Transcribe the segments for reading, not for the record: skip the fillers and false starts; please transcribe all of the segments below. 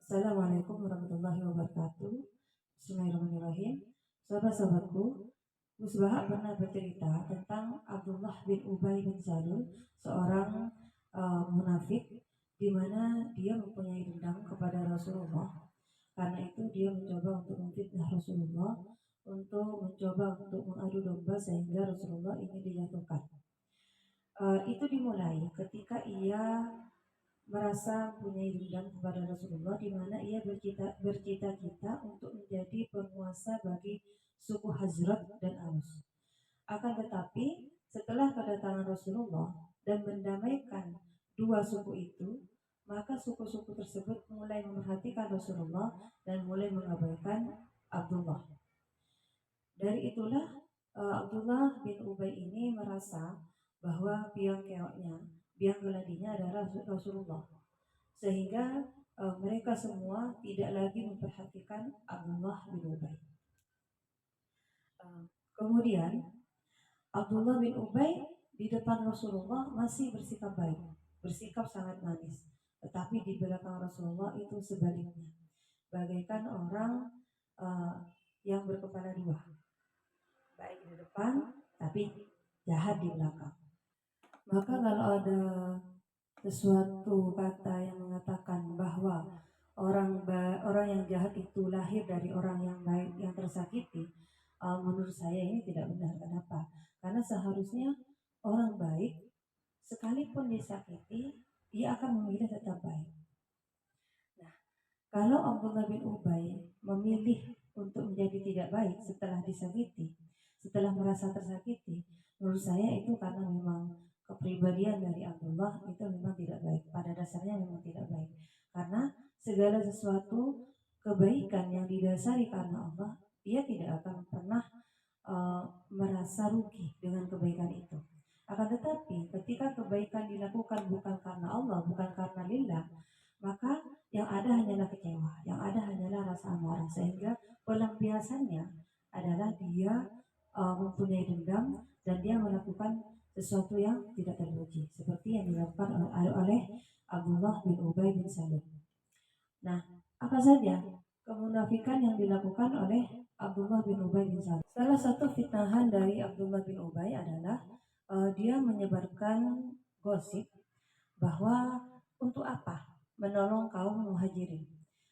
Assalamualaikum warahmatullahi wabarakatuh. Bismillahirrahmanirrahim. Sahabat-sahabatku, Musbah pernah bercerita tentang Abdullah bin Ubay bin Salul, seorang munafik, di mana dia mempunyai dendam kepada Rasulullah. Karena itu dia mencoba untuk memfitnah Rasulullah, untuk mencoba untuk mengadu domba sehingga Rasulullah ingin dijatuhkan. Itu dimulai ketika ia merasa punya dendam kepada Rasulullah, di mana ia bercita-cita untuk menjadi penguasa bagi suku Hazrat dan Aus. Akan tetapi setelah kedatangan Rasulullah dan mendamaikan dua suku itu, maka suku-suku tersebut mulai memerhatikan Rasulullah dan mulai mengabaikan Abdullah. Dari itulah Abdullah bin Ubay ini merasa bahwa biang keoknya, biang geladinya adalah Rasulullah, sehingga mereka semua tidak lagi memperhatikan Abdullah bin Ubay. Kemudian Abdullah bin Ubay di depan Rasulullah masih bersikap baik, bersikap sangat manis, tetapi di belakang Rasulullah itu sebaliknya, bagaikan orang yang berkepala dua, baik di depan tapi jahat di belakang. Maka kalau ada sesuatu kata yang mengatakan bahwa orang yang jahat itu lahir dari orang yang baik yang tersakiti, menurut saya ini tidak benar. Kenapa? Karena seharusnya orang baik sekalipun disakiti, ia akan memilih tetap baik. Nah, kalau Abdullah bin Ubay memilih untuk menjadi tidak baik setelah disakiti, setelah merasa tersakiti, menurut saya itu karena memang kepribadian dari Abdullah itu memang tidak baik. Pada dasarnya memang tidak baik. Karena segala sesuatu kebaikan yang didasari karena Allah, dia tidak akan pernah merasa rugi dengan kebaikan itu. Akan tetapi ketika kebaikan dilakukan bukan karena Allah, bukan karena lillah, maka yang ada hanyalah kecewa, yang ada hanyalah rasa amarah, sehingga pelampiasannya adalah dia mempunyai dendam dan dia melakukan sesuatu yang tidak terpuji, seperti yang dilakukan oleh Abdullah bin Ubay bin Salul. Nah, apa saja kemunafikan yang dilakukan oleh Abdullah bin Ubay bin Salul? Salah satu fitnahan dari Abdullah bin Ubay adalah dia menyebarkan gosip bahwa untuk apa menolong kaum muhajirin,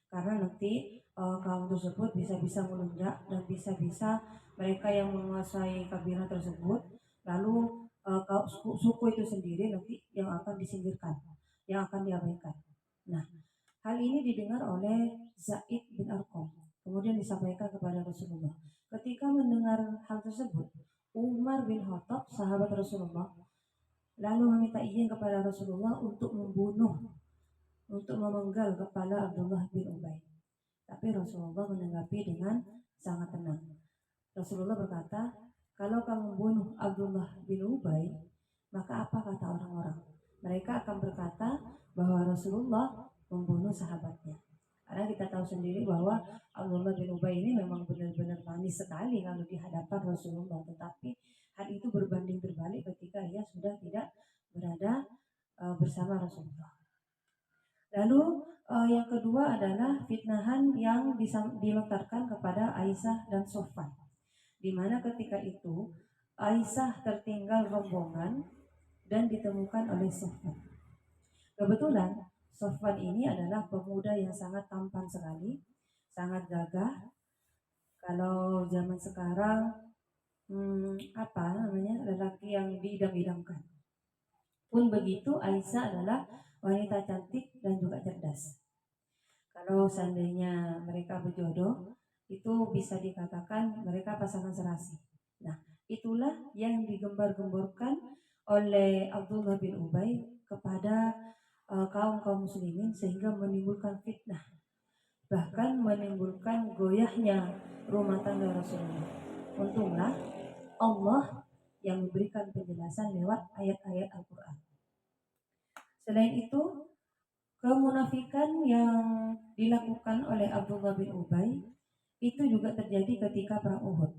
karena nanti kaum tersebut bisa-bisa melunjak dan bisa-bisa mereka yang menguasai kabilah tersebut, lalu suku itu sendiri nanti yang akan disingkirkan, yang akan diabaikan. Nah, hal ini didengar oleh Zaid bin Arqam, kemudian disampaikan kepada Rasulullah. Ketika mendengar hal tersebut, Umar bin Khattab, sahabat Rasulullah, lalu meminta izin kepada Rasulullah untuk memenggal kepala Abdullah bin Ubay. Tapi Rasulullah menanggapi dengan sangat tenang. Rasulullah berkata, kalau kamu bunuh Abdullah bin Ubay, maka apa kata orang-orang? Mereka akan berkata bahwa Rasulullah membunuh sahabatnya. Karena kita tahu sendiri bahwa Abdullah bin Ubay ini memang benar-benar manis sekali kalau di hadapan Rasulullah. Tetapi hal itu berbanding terbalik ketika ia sudah tidak berada bersama Rasulullah. Lalu yang kedua adalah fitnahan yang dilontarkan kepada Aisyah dan Sofwan, di mana ketika itu Aisyah tertinggal rombongan dan ditemukan oleh Sofwan. Kebetulan Sofwan ini adalah pemuda yang sangat tampan sekali, sangat gagah. Kalau zaman sekarang apa namanya, lelaki yang diidam-idamkan. Pun begitu, Aisyah adalah wanita cantik dan juga cerdas. Kalau seandainya mereka berjodoh, itu bisa dikatakan mereka pasangan serasi. Nah, itulah yang digembar-gemborkan oleh Abdullah bin Ubay kepada kaum muslimin, sehingga menimbulkan fitnah, bahkan menimbulkan goyahnya rumah tangga Rasulullah. Untunglah Allah yang memberikan penjelasan lewat ayat-ayat Al-Quran. Selain itu, kemunafikan yang dilakukan oleh Abdullah bin Ubay itu juga terjadi ketika perang Uhud,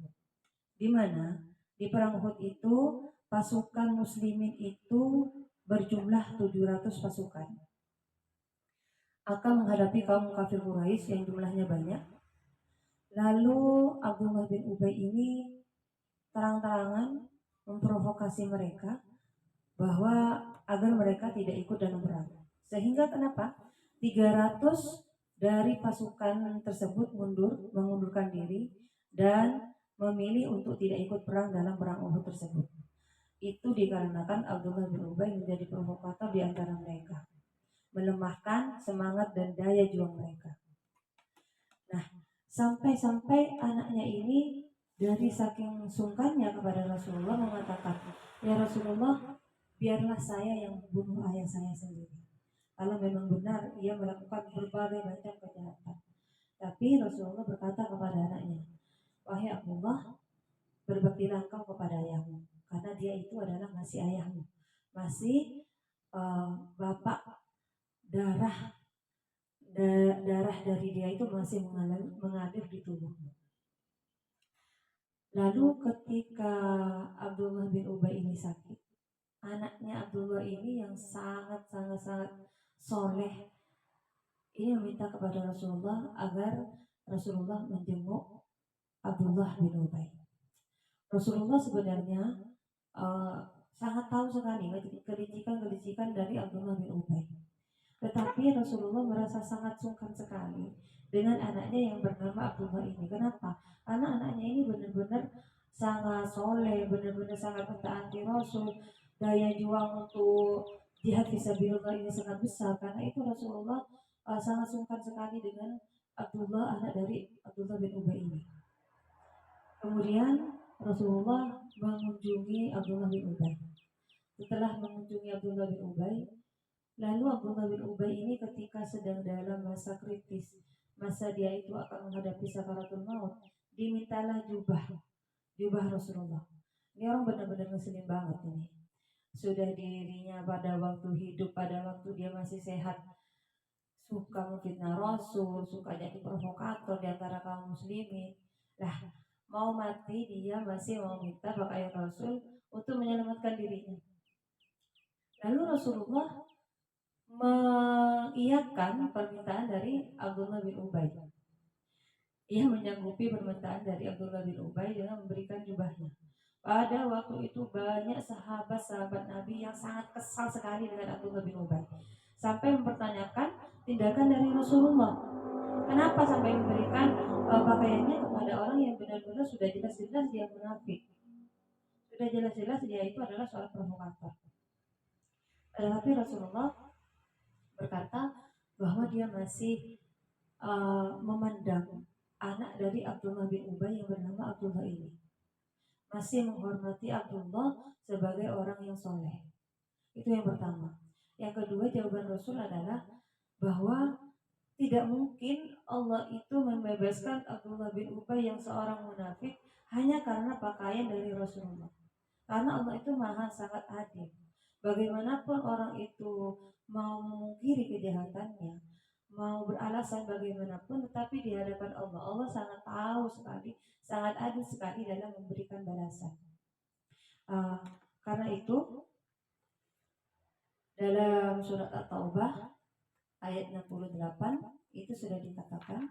di mana di perang Uhud itu pasukan muslimin itu berjumlah 700 pasukan. akan menghadapi kaum kafir Quraisy yang jumlahnya banyak. Lalu Abdullah bin Ubay ini terang-terangan memprovokasi mereka bahwa agar mereka tidak ikut dalam perang. Sehingga kenapa? 300 dari pasukan tersebut mengundurkan diri dan memilih untuk tidak ikut perang dalam perang Uhud tersebut. Itu dikarenakan Abdullah bin Ubay menjadi provokator di antara mereka, melemahkan semangat dan daya juang mereka. Nah, sampai-sampai anaknya ini dari saking sungkannya kepada Rasulullah mengatakan, "Ya Rasulullah, biarlah saya yang bunuh ayah saya sendiri. Kalau memang benar ia melakukan berbagai macam kejahatan." Tapi Rasulullah berkata kepada anaknya, "Wahai Abdullah, berbaktilah engkau kepada ayahmu, karena dia itu adalah masih ayahmu, masih bapak darah darah dari dia itu masih mengalir di tubuhmu." Lalu ketika Abdullah bin Ubay ini sakit, anaknya Abdullah ini yang sangat soleh ini meminta kepada Rasulullah agar Rasulullah menjenguk Abdullah bin Ubay. Rasulullah sebenarnya uh, sangat tahu sekali kelicikan-kelicikan dari Abdullah bin Ubay. Tetapi Rasulullah merasa sangat sungkan sekali dengan anaknya yang bernama Abdullah ini. Kenapa? Karena anaknya ini benar-benar sangat soleh, benar-benar sangat mentaati Rasul. Daya juang untuk jihad fisabilillah ini sangat besar. Karena itu Rasulullah sangat sungkan sekali dengan Abdullah, anak dari Abdullah bin Ubay ini. Kemudian Rasulullah mengunjungi Abdullah bin Ubay. Setelah mengunjungi Abdullah bin Ubay, lalu Abdullah bin Ubay ini ketika sedang dalam masa kritis, masa dia itu akan menghadapi sakaratul maut, dimintalah jubah Rasulullah. Ini orang benar-benar ngeselin banget ini. Sudah dirinya pada waktu hidup, pada waktu dia masih sehat, suka memfitnah Rasul, suka jadi provokator di antara kaum muslimin. Lah, mau mati dia masih mau minta pakaian Rasul untuk menyelamatkan dirinya. Lalu Rasulullah mengiyakan permintaan dari Abdullah bin Ubay. Ia menyanggupi permintaan dari Abdullah bin Ubay dengan memberikan jubahnya. Pada waktu itu banyak sahabat-sahabat Nabi yang sangat kesal sekali dengan Abdullah bin Ubay, sampai mempertanyakan tindakan dari Rasulullah. Kenapa sampai memberikan pakaiannya kepada orang yang benar-benar sudah jelas-jelas dia munafik, sudah jelas-jelas dia itu adalah seorang provokator. Tetapi Rasulullah berkata bahwa dia masih memandang anak dari Abdullah bin Ubay yang bernama Abdullah ini, masih menghormati Abdullah sebagai orang yang soleh. Itu yang pertama. Yang kedua, jawaban Rasul adalah bahwa tidak mungkin Allah itu membebaskan Abdullah bin Ubay yang seorang munafik hanya karena pakaian dari Rasulullah. Karena Allah itu maha sangat adil. Bagaimanapun orang itu mau memungkiri kejahatannya, mau beralasan bagaimanapun, tetapi di hadapan Allah, Allah sangat tahu sekali, sangat adil sekali dalam memberikan balasan. Karena itu dalam surat At-Taubah ayat 68 itu sudah dikatakan,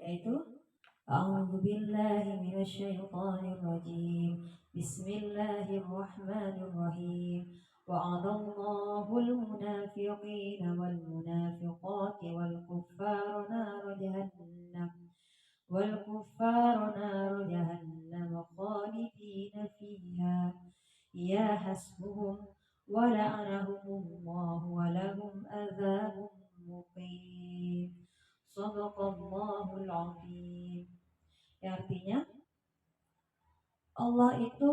yaitu A'udzu billahi minasyaitonir rajim. Bismillahirrahmanirrahim. Wa'adallahu al-munafiqina wal-munafiqati wal-kuffara nar jahannam khalidina fiha ya hasbuhum wa la'anahumullahu wa lahum adzabun muqim. Shadaqallahul azim. Yang artinya Allah itu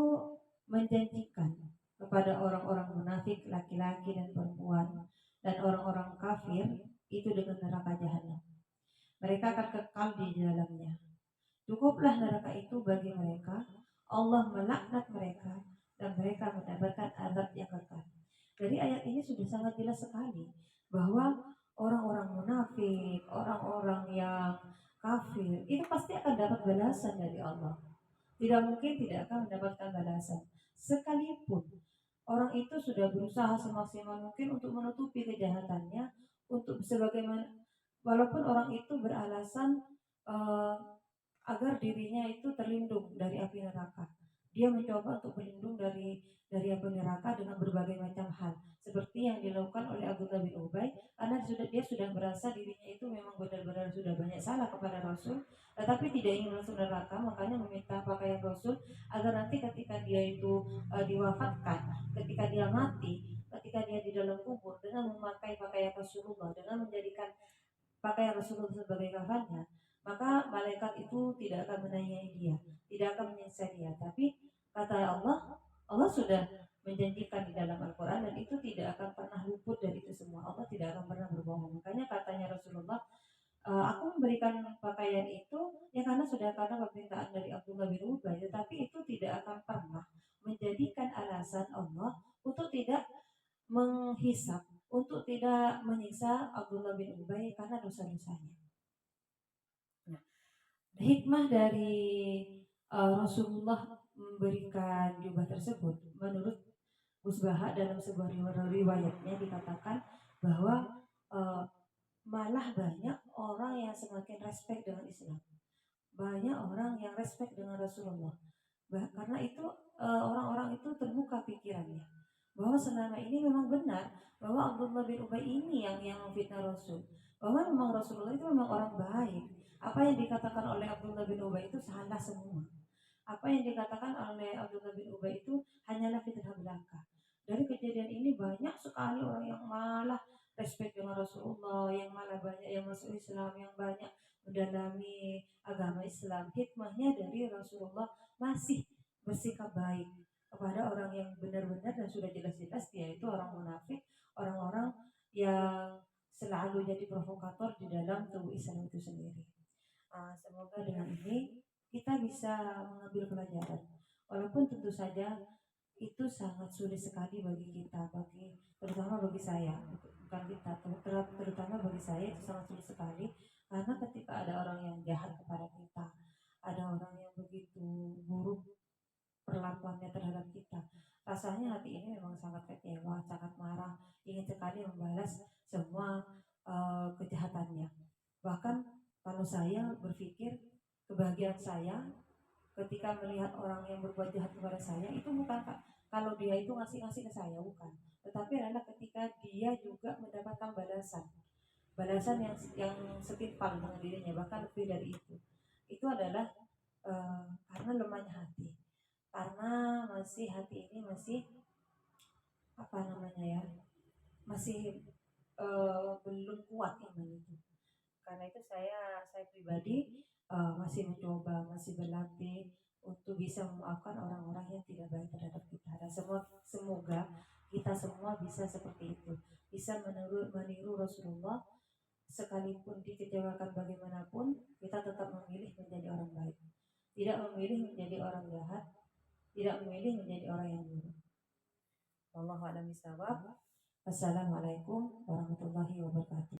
menjanjikan kepada orang-orang munafik laki-laki dan perempuan dan orang-orang kafir itu dengan neraka jahanam. Mereka akan kekal di dalamnya. Cukuplah neraka itu bagi mereka. Allah melaknat mereka dan mereka mendapatkan azab yang kekal. Dari ayat ini sudah sangat jelas sekali bahwa orang-orang munafik, orang-orang yang kafir itu pasti akan dapat balasan dari Allah. Tidak mungkin tidak akan mendapatkan balasan. Sekalipun orang itu sudah berusaha semaksimal mungkin untuk menutupi kejahatannya, untuk sebagaimana, walaupun orang itu beralasan eh, agar dirinya itu terlindung dari api neraka. Dia mencoba untuk berlindung dari api neraka dengan berbagai macam hal, seperti yang dilakukan oleh Abdullah bin Ubay, karena dia sudah merasa dirinya itu memang benar-benar sudah banyak salah kepada Rasul, tetapi tidak ingin masuk neraka, makanya meminta pakaian Rasul agar nanti ketika dia itu diwafatkan, ketika dia mati, ketika dia di dalam kubur, dengan memakai pakaian Rasulullah, dengan menjadikan pakaian Rasulullah sebagai kafannya, maka malaikat itu tidak akan menanyai dia, tidak akan menyiksa dia. Tapi kata Allah, Allah sudah menjanjikan di dalam Al-Quran, dan itu tidak akan pernah luput dari itu semua. Allah tidak akan pernah berbohong. Makanya katanya Rasulullah, aku memberikan pakaian itu ya karena permintaan dari Abdullah bin Ubay, tetapi itu tidak akan pernah menjadikan alasan Allah untuk tidak menghisap, untuk tidak menyiksa Abdullah bin Ubay karena dosa-dosanya. Nah, hikmah dari Rasulullah memberikan jubah tersebut, menurut Musbaha dalam sebuah riwayatnya dikatakan bahwa uh, malah banyak orang yang semakin respect dengan Islam, banyak orang yang respect dengan Rasulullah. Karena itu orang-orang itu terbuka pikirannya bahwa selama ini memang benar bahwa Abdullah bin Ubay ini yang memfitnah Rasul, bahwa memang Rasulullah itu memang orang baik. Apa yang dikatakan oleh Abdullah bin Ubay itu salah semua. Apa yang dikatakan oleh Abdullah bin Ubay itu hanyalah fitnah belaka. Dari kejadian ini banyak sekali orang yang malah respect dengan Rasulullah, yang malah banyak yang masuk Islam, yang banyak mendalami agama Islam. Hikmahnya dari Rasulullah masih bersikap baik kepada orang yang benar-benar dan sudah jelas-jelas dia itu orang munafik, orang-orang yang selalu jadi provokator di dalam tubuh Islam itu sendiri. Semoga dengan ini kita bisa mengambil pelajaran. Walaupun tentu saja itu sangat sulit sekali bagi kita, terutama bagi saya, bukan kita, terutama bagi saya itu sangat sulit sekali, karena ketika ada orang yang jahat kepada kita, ada orang yang begitu buruk perlakuannya terhadap kita, rasanya hati ini memang sangat kecewa, sangat marah, ingin sekali membalas semua kejahatannya. Bahkan kalau saya berpikir, kebahagiaan saya ketika melihat orang yang berbuat jahat kepada saya itu bukan kalau dia itu ngasih-ngasih ke saya, bukan, tetapi adalah ketika dia juga mendapatkan balasan yang setimpal dengan dirinya, bahkan lebih dari itu adalah karena lemahnya hati, karena masih hati ini masih apa namanya ya, masih belum kuat iman itu. Karena itu saya pribadi masih mencoba, masih berlatih untuk bisa memaafkan orang-orang yang tidak baik terhadap kita. Dan semoga kita semua bisa seperti itu, bisa meniru Rasulullah, sekalipun dikecewakan bagaimanapun, kita tetap memilih menjadi orang baik, tidak memilih menjadi orang jahat, tidak memilih menjadi orang yang buruk. Wallahu a'lam bishawab. Wassalamualaikum warahmatullahi wabarakatuh.